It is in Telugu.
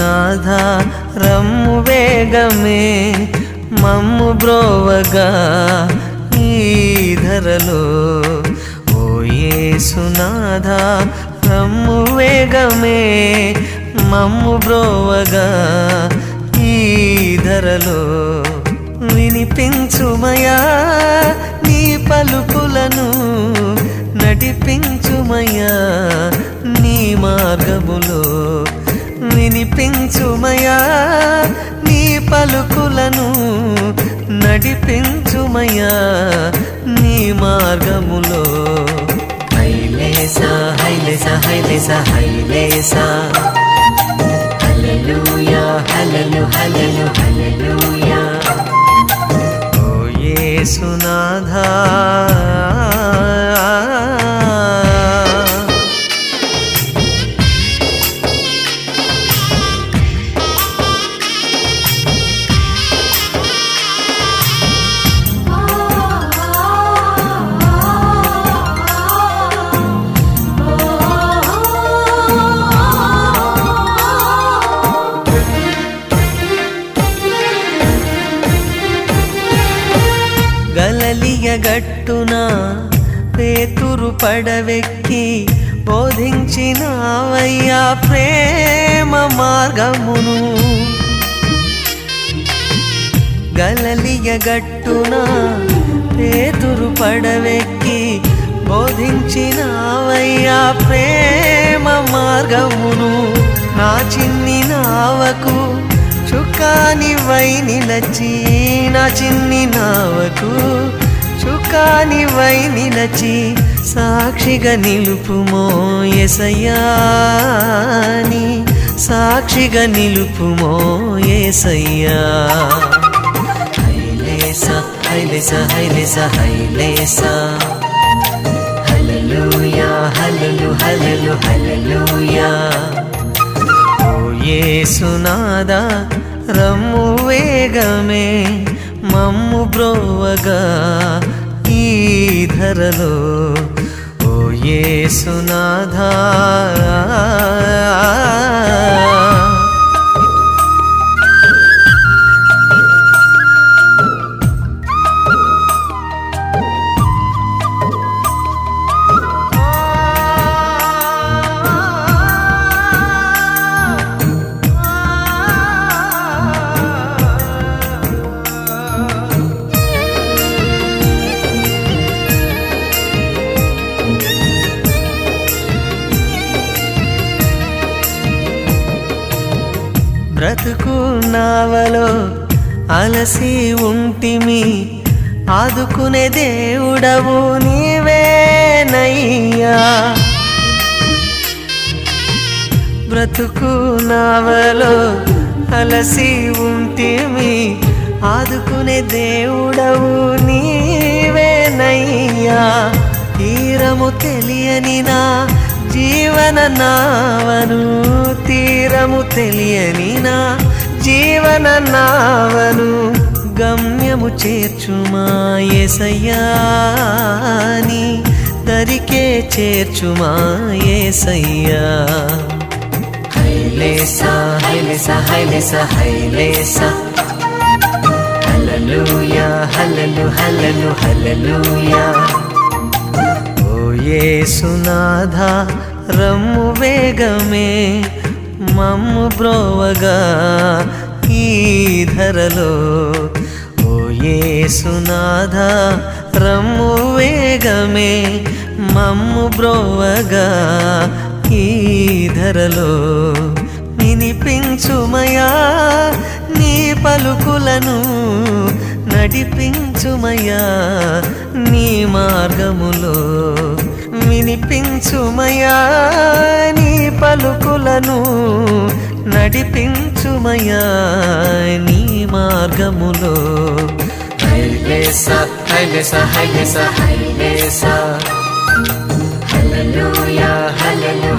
యేసునాథ రమ్ము వేగమే మమ్ము బ్రోవగా ఈ ధరలో ఓ యేసునాథ రమ్ము వేగమే మమ్ము బ్రోవగా ఈ ధరలో వినిపించుమయా నీ పలుకులను నడిపించుమయా నీ మార్గములో వినిపించుమయా నీ పలుకులను నడిపించుమయా నీ మార్గములో హైలేసా హైలేసా హైలేసా హైలేసా హల్లెలూయా హల్లెలూ హల్లెలూ హల్లెలూయా ఓ యేసునాథా గలలియ గట్టున పేతురు పడవెక్కి బోధించినావయ్యా ప్రేమ మార్గమును గలలియ గట్టున పేతురు పడవెక్కి బోధించినావయ్యా ప్రేమ మార్గమును నా చిన్ని నావకు చుక్కానివై నిలచి నా చిన్ని నావకు చుక్కానివై నిలచి సాక్షిగా నిలుపుమో యేసయ్యా నీ సాక్షిగా నిలుపుమో యేసయ్యా హైలేసా హైలేసా హైలేసా హైలేసా హల్లెలూయా హల్లెలూ హల్లెలూ హల్లెలూయా ఓ యేసునాథ రమ్ము వేగమే మమ్ము బ్రోవగా ఈ ధరలో ఓ యేసునాథ బ్రతుకు నావలో అలసి ఉంటిమి ఆదుకునే దేవుడవు నీవేనయ్యా బ్రతుకు నావలో అలసి ఉంటిమి ఆదుకునే దేవుడవు నీవేనయ్యా తీరము తెలియని నా జీవన నావను తీరము తెలియని నా జీవన నావను గమ్యము చేర్చుమా యేసయ్యా నీ దరికే చేర్చుమా యేసయ్యా హైలేసా హైలేసా హైలేసా హైలేసా హల్లెలూయా హల్లెలూ హల్లెలూ హల్లెలూయా ఓ యేసునాథ రమ్ము వేగమే మమ్ము బ్రోవగా ఈ ధరలో ఓ యేసునాథ రమ్ము వేగమే మమ్ము బ్రోవగా ఈ ధరలో వినిపించుమయా నీ పలుకులను నడిపించుమయా నీ మార్గములో వినిపించుమయా నీ పలుకులను నడిపించుమయా నీ మార్గములో హైలేసా హైలేసా హైలేసా హైలేసా హల్లెలూయా హల్లెలూ